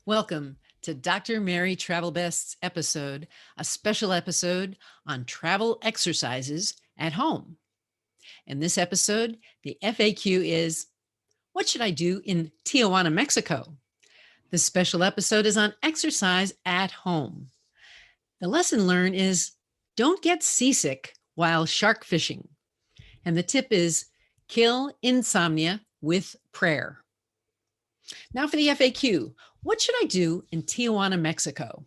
Welcome to Dr. Mary Travelbest's episode, a special episode on travel exercises at home. In this episode, the FAQ is, what should I do in Tijuana, Mexico? This special episode is on exercise at home. The lesson learned is, don't get seasick while shark fishing. And the tip is, kill insomnia with prayer. Now for the FAQ. What should I do in Tijuana, Mexico?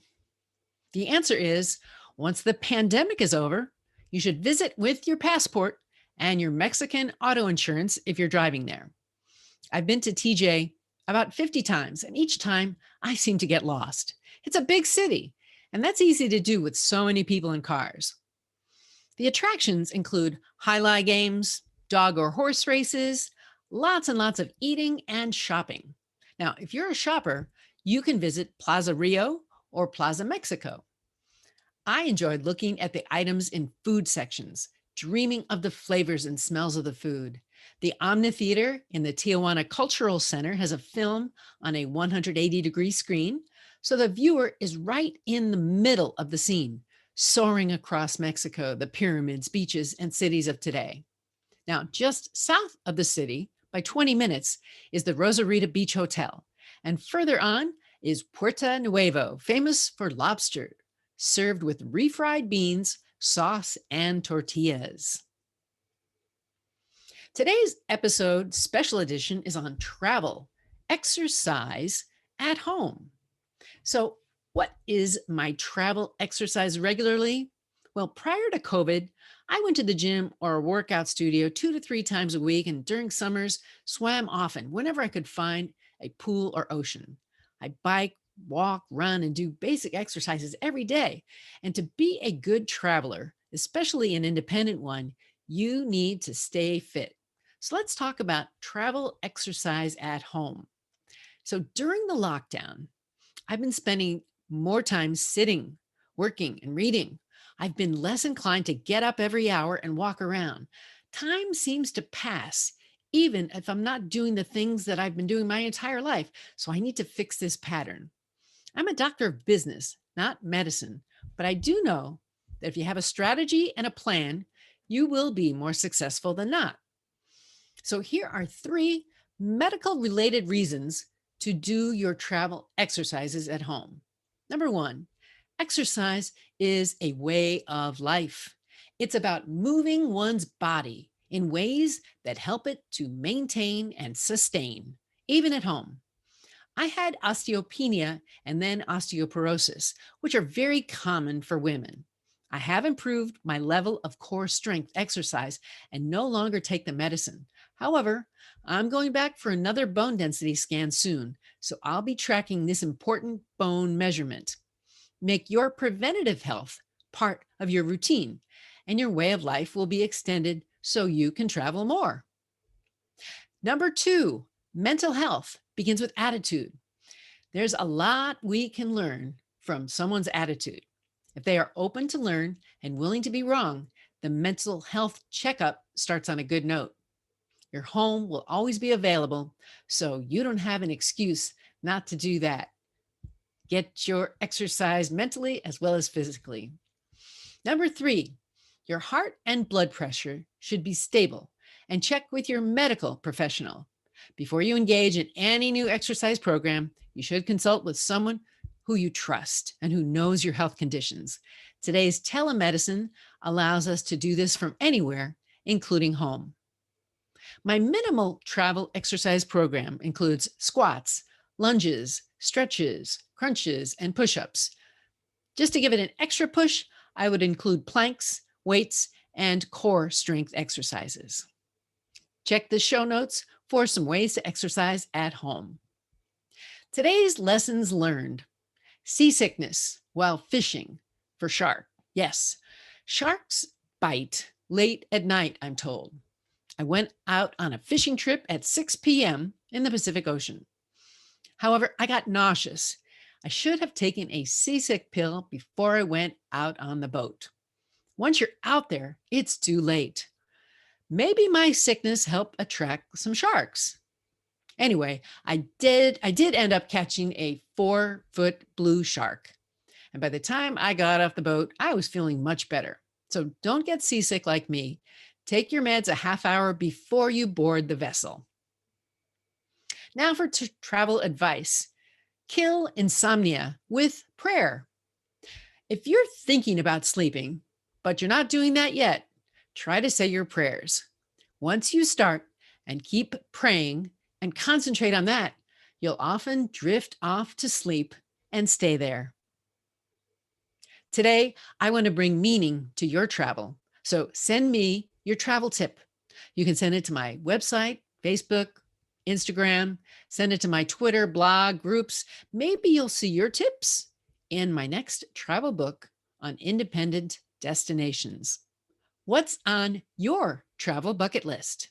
The answer is, once the pandemic is over, you should visit with your passport and your Mexican auto insurance if you're driving there. I've been to TJ about 50 times, and each time I seem to get lost. It's a big city, and that's easy to do with so many people and cars. The attractions include highlight games, dog or horse races, lots and lots of eating and shopping. Now, if you're a shopper, you can visit Plaza Rio or Plaza Mexico. I enjoyed looking at the items in food sections, dreaming of the flavors and smells of the food. The Omni Theater in the Tijuana Cultural Center has a film on a 180-degree screen, so the viewer is right in the middle of the scene, soaring across Mexico, the pyramids, beaches, and cities of today. Now, just south of the city, by 20 minutes, is the Rosarita Beach Hotel. And further on is Puerto Nuevo, famous for lobster, served with refried beans, sauce, and tortillas. Today's episode, special edition, is on travel, exercise at home. So, what is my travel exercise regularly? Well, prior to COVID, I went to the gym or a workout studio 2 to 3 times a week, and during summers, swam often whenever I could find a pool or ocean. I bike, walk, run, and do basic exercises every day. And to be a good traveler, especially an independent one, you need to stay fit. So let's talk about travel exercise at home. So during the lockdown, I've been spending more time sitting, working, and reading. I've been less inclined to get up every hour and walk around. Time seems to pass, even if I'm not doing the things that I've been doing my entire life. So I need to fix this pattern. I'm a doctor of business, not medicine, but I do know that if you have a strategy and a plan, you will be more successful than not. So here are 3 medical related reasons to do your travel exercises at home. Number 1, exercise is a way of life. It's about moving one's body in ways that help it to maintain and sustain, even at home. I had osteopenia and then osteoporosis, which are very common for women. I have improved my level of core strength exercise and no longer take the medicine. However, I'm going back for another bone density scan soon, so I'll be tracking this important bone measurement. Make your preventative health part of your routine, and your way of life will be extended so you can travel more. Number 2, mental health begins with attitude. There's a lot we can learn from someone's attitude. If they are open to learn and willing to be wrong, the mental health checkup starts on a good note. Your home will always be available, so you don't have an excuse not to do that. Get your exercise mentally as well as physically. Number 3, your heart and blood pressure should be stable, and check with your medical professional. Before you engage in any new exercise program, you should consult with someone who you trust and who knows your health conditions. Today's telemedicine allows us to do this from anywhere, including home. My minimal travel exercise program includes squats, lunges, stretches, crunches, and push-ups. Just to give it an extra push, I would include planks, weights, and core strength exercises. Check the show notes for some ways to exercise at home. Today's lessons learned. Seasickness while fishing for shark. Yes, sharks bite late at night, I'm told. I went out on a fishing trip at 6 p.m. in the Pacific Ocean. However, I got nauseous. I should have taken a seasick pill before I went out on the boat. Once you're out there, it's too late. Maybe my sickness helped attract some sharks. Anyway, I did end up catching a 4-foot blue shark. And by the time I got off the boat, I was feeling much better. So don't get seasick like me. Take your meds a half hour before you board the vessel. Now for travel advice. Kill insomnia with prayer. If you're thinking about sleeping, but you're not doing that yet, try to say your prayers. Once you start and keep praying and concentrate on that, you'll often drift off to sleep and stay there. Today, I want to bring meaning to your travel. So send me your travel tip. You can send it to my website, Facebook, Instagram, send it to my Twitter, blog, groups. Maybe you'll see your tips in my next travel book on independent destinations. What's on your travel bucket list?